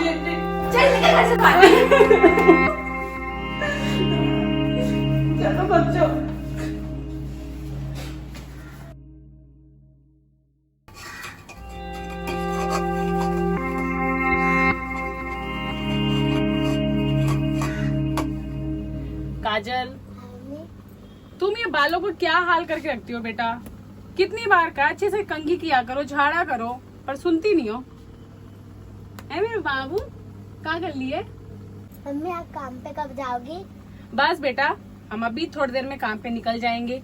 चल निकल घर से बाहर। चलो बच्चों। काजल, तुम ये बालों को क्या हाल करके रखती हो बेटा? कितनी बार कहा अच्छे से कंघी किया करो, झाड़ा करो, पर सुनती नहीं हो। है मेरे बाबू, क्या कर लिए? मम्मी आप काम पे कब जाओगी? बस बेटा, हम अभी थोड़ी देर में काम पे निकल जाएंगे।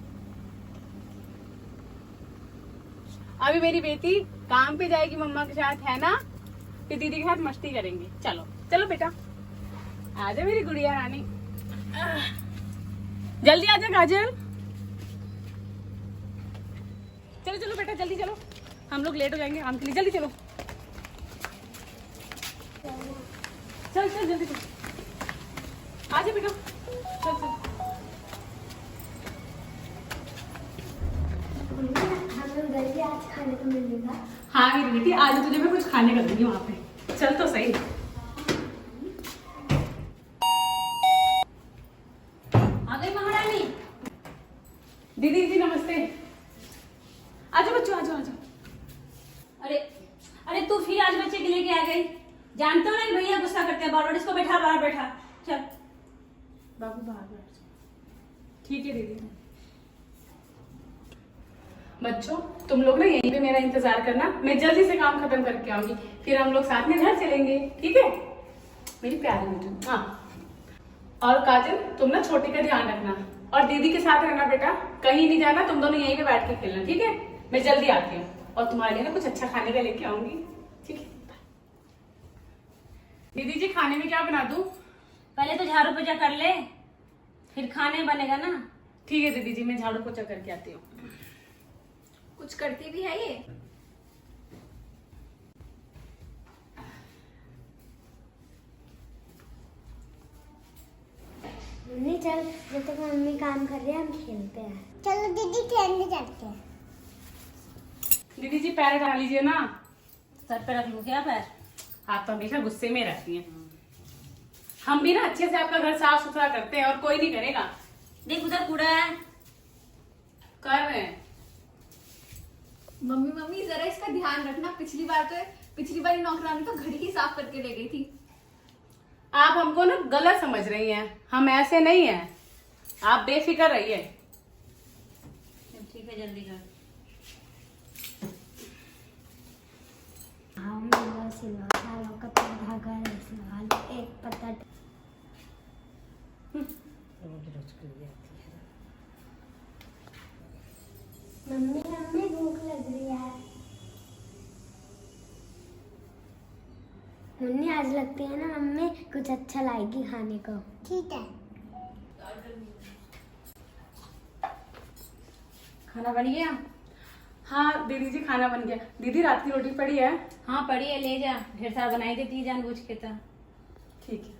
अभी मेरी बेटी काम पे जाएगी मम्मा के साथ, है ना? फिर दीदी के साथ मस्ती करेंगे। चलो चलो बेटा, आजा मेरी गुड़िया रानी। जल्दी आजा काजल। चलो चलो बेटा, जल्दी चलो, हम लोग लेट हो जाएंगे काम के लिए। जल्दी चलो, चल चल जल्दी चल, आजा बेटा, चल चल। हमें जल्दी आज खाने को मिलेगा। हाँ मेरी बेटी, आज तुझे मैं कुछ खाने का दूंगी वहाँ पे। चल तो सही। आ गई महारानी। दीदी जी नमस्ते। आजा बच्चों, आजा आजा। अरे अरे तू फिर आज बच्चे के लेके आ गई। जानते हो ना कि भैया गुस्सा करते हैं, बार-बार इसको बैठा, बाहर बैठा। चल बाबू बाहर बैठ जाओ। ठीक है दीदी। बच्चों तुम लोग ना यहीं पे मेरा इंतजार करना, मैं जल्दी से काम खत्म करके आऊंगी, फिर हम लोग साथ में घर चलेंगे, ठीक है मेरी प्यारी बेटी? हाँ। और काजल, तुम ना छोटी का ध्यान रखना और दीदी के साथ रहना बेटा, कहीं नहीं जाना, तुम दोनों यहीं पे बैठ के खेलना, ठीक है? मैं जल्दी आती हूँ और तुम्हारे लिए ना कुछ अच्छा खाने का लेके आऊंगी, ठीक है? दीदी जी खाने में क्या बना दूं? पहले तो झाड़ू पोछा कर ले, फिर खाने बनेगा ना। ठीक है दीदी जी, मैं झाड़ू पोछा करके आती हूँ। कुछ करती भी है ये? मम्मी चल, जब तक मम्मी काम कर रही है हम खेलते हैं। चलो दीदी खेलने जाते हैं। दीदी जी पैर हटा लीजिए ना। सर पे रख लूं क्या पैर? आप तो हमेशा गुस्से में रहती हैं। हम भी ना अच्छे से आपका घर साफ सुथरा करते हैं और कोई नहीं करेगा। देख उधर कूड़ा है। कर रहे हैं। मम्मी मम्मी जरा इसका ध्यान रखना। पिछली बार नौकरानी तो घड़ी ही साफ करके ले गई थी। आप हमको ना गलत समझ रही हैं, हम ऐसे नहीं हैं, आप बेफिक्र रहिए। ठीक है जल्दी कर। हम सिलवा का धागा सिलवा एक पत्ता। मम्मी मम्मी भूख लग रही है। मुन्नी आज लगती है ना मम्मी कुछ अच्छा लाएगी खाने को। ठीक है। खाना बन गया? हाँ दीदी जी खाना बन गया। दीदी रात की रोटी पड़ी है? हाँ पड़ी है, ले जा, ढेर सारा बनाई देती है जानबूझ के तो। ठीक है।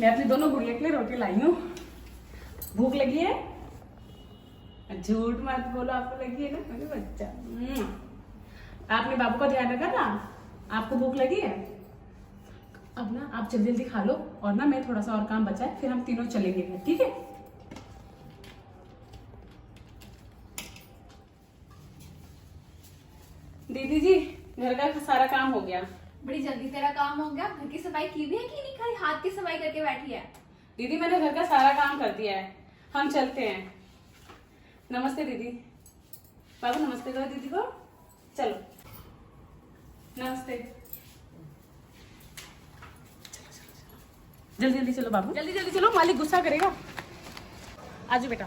मैं अपनी दोनों गुड़िया के लिए रोटी लाई हूँ। भूख लगी है? झूठ मत बोलो, आपको लगी है ना मेरे बच्चा। आपने बाबू का ध्यान रखा ना? आपको भूख लगी है? अब ना आप जल्दी जल्दी खा लो और ना मैं थोड़ा सा और काम बचा है, फिर हम तीनों चलेंगे घर, ठीक है? दीदी जी घर का सारा काम हो गया। बड़ी जल्दी तेरा काम हो गया। घर की सफाई की भी है कि नहीं? खाली हाथ की सफाई करके बैठी है। दीदी मैंने घर का सारा काम कर दिया है, हम चलते हैं। नमस्ते दीदी। बाबू नमस्ते करो दीदी को। चलो नमस्ते। जल्दी जल्दी चलो बाबू, जल्दी जल्दी चलो, मालिक गुस्सा करेगा। आजो बेटा,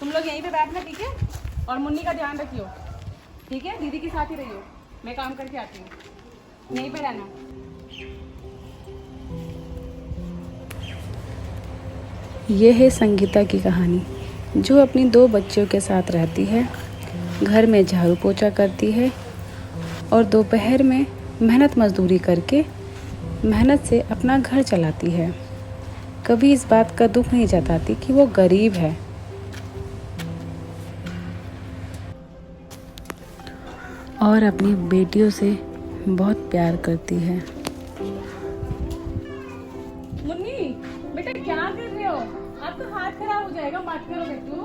तुम लोग यहीं पे बैठना, ठीक है? और मुन्नी का ध्यान रखियो, ठीक है? दीदी के साथ ही रहियो, मैं काम करके आती हूँ, यहीं पे रहना। ये है संगीता की कहानी, जो अपनी 2 बच्चियों के साथ रहती है, घर में झाड़ू पोछा करती है और दोपहर में मेहनत मजदूरी करके मेहनत से अपना घर चलाती है। कभी इस बात का दुख नहीं जताती कि वो गरीब है। और अपनी बेटियों से बहुत प्यार करती है। मुन्नी बेटा क्या कर रहे हो? आपका हाथ खराब हो जाएगा, मत करो बेटू।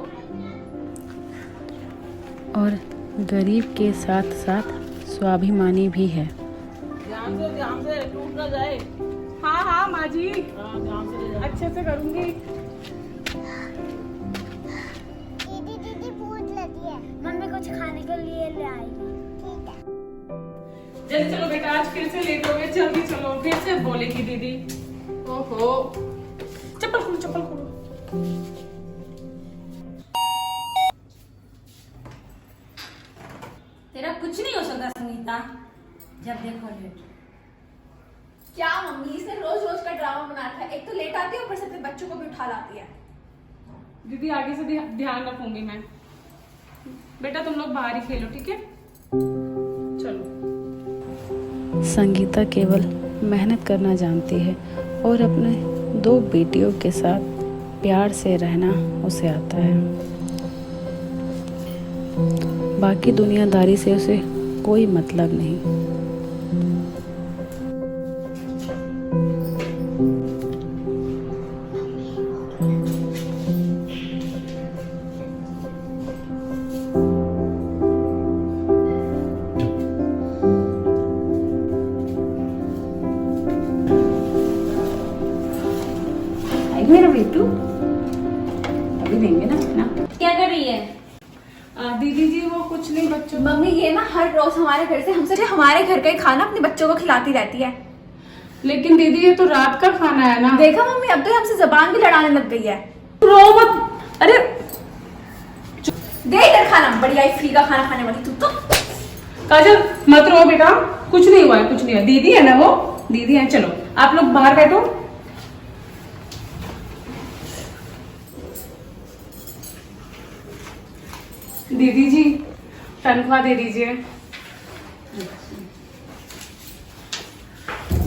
और गरीब के साथ साथ स्वाभिमानी भी है। ध्यान से टूट ना जाए। हाँ हाँ माँ जी, अच्छे से करूँगी। दीदी भूख लगी है, मम्मी कुछ खाने के लिए ले आएगी। ठीक है। जल्दी चलो बेटा, आज फिर से लेट हो गए, जल्दी चलो, फिर से बोलेगी दीदी। ओहो, चप्पल खोलो, चप्पल खोलो। तेरा कुछ नहीं हो सकता संगीता, जब देखो लेट। क्या मम्मी, इसे रोज रोज का ड्रामा बनाता है। एक तो लेट आती है, ऊपर से अपने बच्चों को भी उठा लाती है। दीदी आगे से ध्यान रखूंगी मैं। बेटा तुम लोग बाहर ही खेलो, ठीक है? चलो। संगीता केवल मेहनत करना जानती है और अपने 2 बेटियों के साथ प्यार से रहना उसे आता है। बाकी दुनियादारी से उसे कोई मतलब नहीं। मेरा बेटू अभी देंगे ना। क्या कर रही है? दीदी जी वो कुछ नहीं, बच्चों। मम्मी ये ना हर रोज हमारे घर से हमसे हमारे घर का ही खाना अपने बच्चों को खिलाती रहती है। लेकिन दीदी ये तो रात का खाना है ना। देखा मम्मी, अब तो ये हमसे जबान भी लड़ाने लग गई है। रो मत। अरे दे इधर खाना, बढ़िया ही फ्री का खाना खाने वाली तू तो। काजल मत रो बेटा, कुछ नहीं हुआ है, कुछ नहीं हुआ। दीदी है ना, वो दीदी है। चलो आप लोग बाहर बैठो। दीदी जी तनख्वाह दे दीजिए।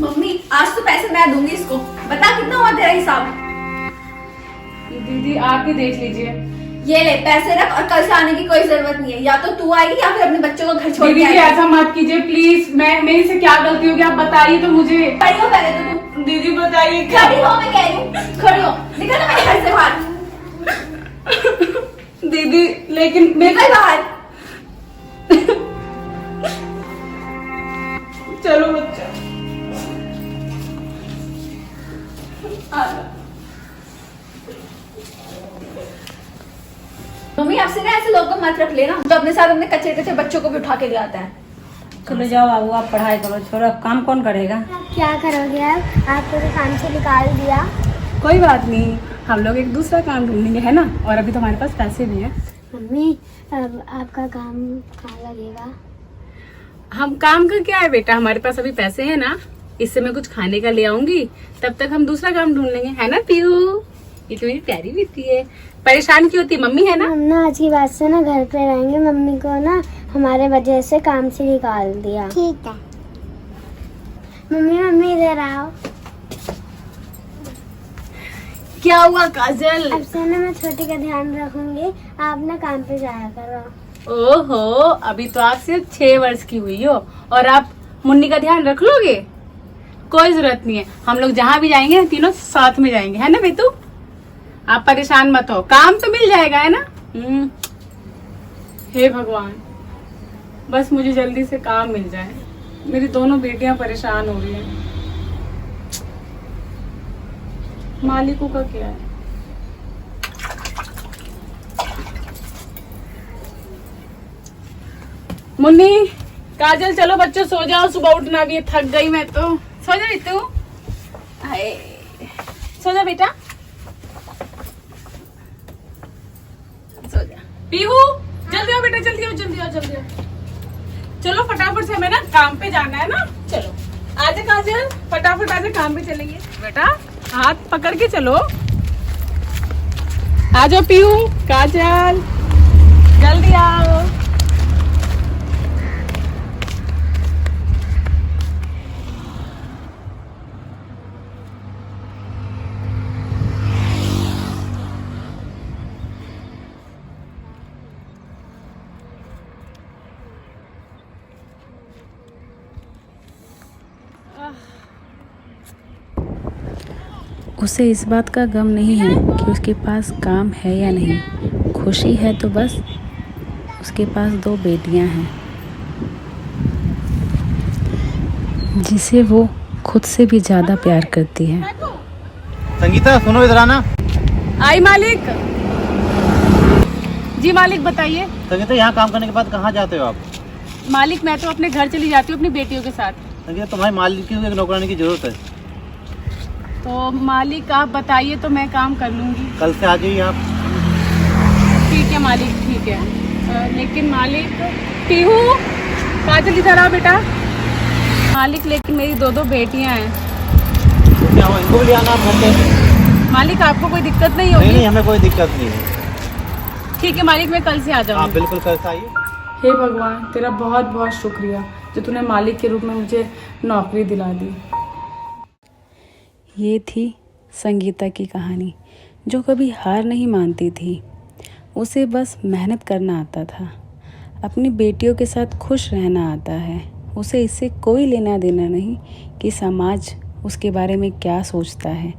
मम्मी आज तो पैसे मैं दूंगी इसको। बता कितना हुआ तेरा हिसाब? दीदी आप ही देख लीजिए। ये ले पैसे रख, और कल से आने की कोई जरूरत नहीं है। या तो तू आएगी या फिर अपने बच्चों को घर छोड़ दीदी के जी आएगी। ऐसा मत कीजिए प्लीज। मेरी से क्या गलती होगी आप बताइए तो मुझे। खड़ी हो पहले तो तू। दीदी बताइए क्या। खड़ी हो, मैं कह रही हूँ खड़ी हो। निकल ना मेरे घर से बाहर, दीदी लेकिन निकल बाहर। चलो बच्चा मम्मी आपसे ना ऐसे लोग को मत रख लेना जो अपने साथ अपने कच्चे कच्चे बच्चों को भी उठा के ले आता है। चलो जाओ बाबू, आप पढ़ाई करो, छोड़ो। अब काम कौन करेगा? क्या करोगे अब? आपको तो काम से निकाल दिया। कोई बात नहीं, हम लोग एक दूसरा काम ढूंढेंगे, है ना? और अभी तो हमारे पास पैसे भी हैं। मम्मी अब आपका काम कहाँ लगेगा? हम काम का क्या है बेटा, हमारे पास अभी पैसे हैं ना, इससे मैं कुछ खाने का ले आऊंगी, तब तक हम दूसरा काम ढूंढ लेंगे, है ना पीहू? ये तो मेरी प्यारी बेटी है। परेशान क्यों होती मम्मी, है ना? हम ना आज की बात से ना घर पे रहेंगे। मम्मी को ना हमारे वजह से काम से निकाल दिया। ठीक है। मम्मी इधर आओ। क्या हुआ काजल? अब से ना मैं छोटी का ध्यान रखूंगी, आप ना काम पे जाया करो। ओहो, अभी तो आप सिर्फ 6 वर्ष की हुई हो और आप मुन्नी का ध्यान रख लोगे? कोई जरूरत नहीं है, हम लोग जहाँ भी जाएंगे तीनों साथ में जाएंगे, है ना बेटू? आप परेशान मत हो, काम तो मिल जाएगा, है ना? हे भगवान, बस मुझे जल्दी से काम मिल जाए। मेरी दोनों बेटियां परेशान हो रही हैं। मालिकों का क्या है? मुन्नी, काजल, चलो बच्चों सो जाओ, सुबह उठना भी है, थक गई मैं तो। सो जा तू, सो जा बेटा, सो जा। पीहू जल्दी आओ बेटा, जल्दी आओ, जल्दी आओ, जल्दी आओ। चलो फटाफट से हमें ना काम पे जाना है ना। चलो आजा काजल, फटाफट आजा, काम पे चलेंगे। बेटा हाथ पकड़ के चलो। आ जाओ पीहू, काजल, जल्दी आओ। उसे इस बात का गम नहीं है कि उसके पास काम है या नहीं। खुशी है तो बस उसके पास 2 बेटियां हैं जिसे वो खुद से भी ज़्यादा प्यार करती है। संगीता सुनो इधर आना। आई मालिक। जी मालिक बताइए। संगीता यहाँ काम करने के बाद कहाँ जाते हो आप? मालिक मैं तो अपने घर चली जाती हूँ अपनी बेटियों के साथ। संगीता तुम्हारी मालिक की एक नौकरानी की जरूरत है। तो मालिक आप बताइए तो मैं काम कर लूँगी। कल से आ जाइए आप। ठीक है मालिक ठीक है। लेकिन मालिक पीहू काजल इधर आओ बेटा। मालिक लेकिन मेरी 2 बेटियां हैं। तो क्या हो, इनको भी ले आना आप घर पे। मालिक आपको कोई दिक्कत नहीं नहीं होगी? नहीं, हमें कोई दिक्कत नहीं है। ठीक है मालिक मैं कल से आ आप जाऊंगी। बिल्कुल कल से आइए। हे भगवान तेरा बहुत बहुत शुक्रिया जो तूने मालिक के रूप में मुझे नौकरी दिला दी। ये थी संगीता की कहानी, जो कभी हार नहीं मानती थी। उसे बस मेहनत करना आता था, अपनी बेटियों के साथ खुश रहना आता है। उसे इससे कोई लेना देना नहीं कि समाज उसके बारे में क्या सोचता है।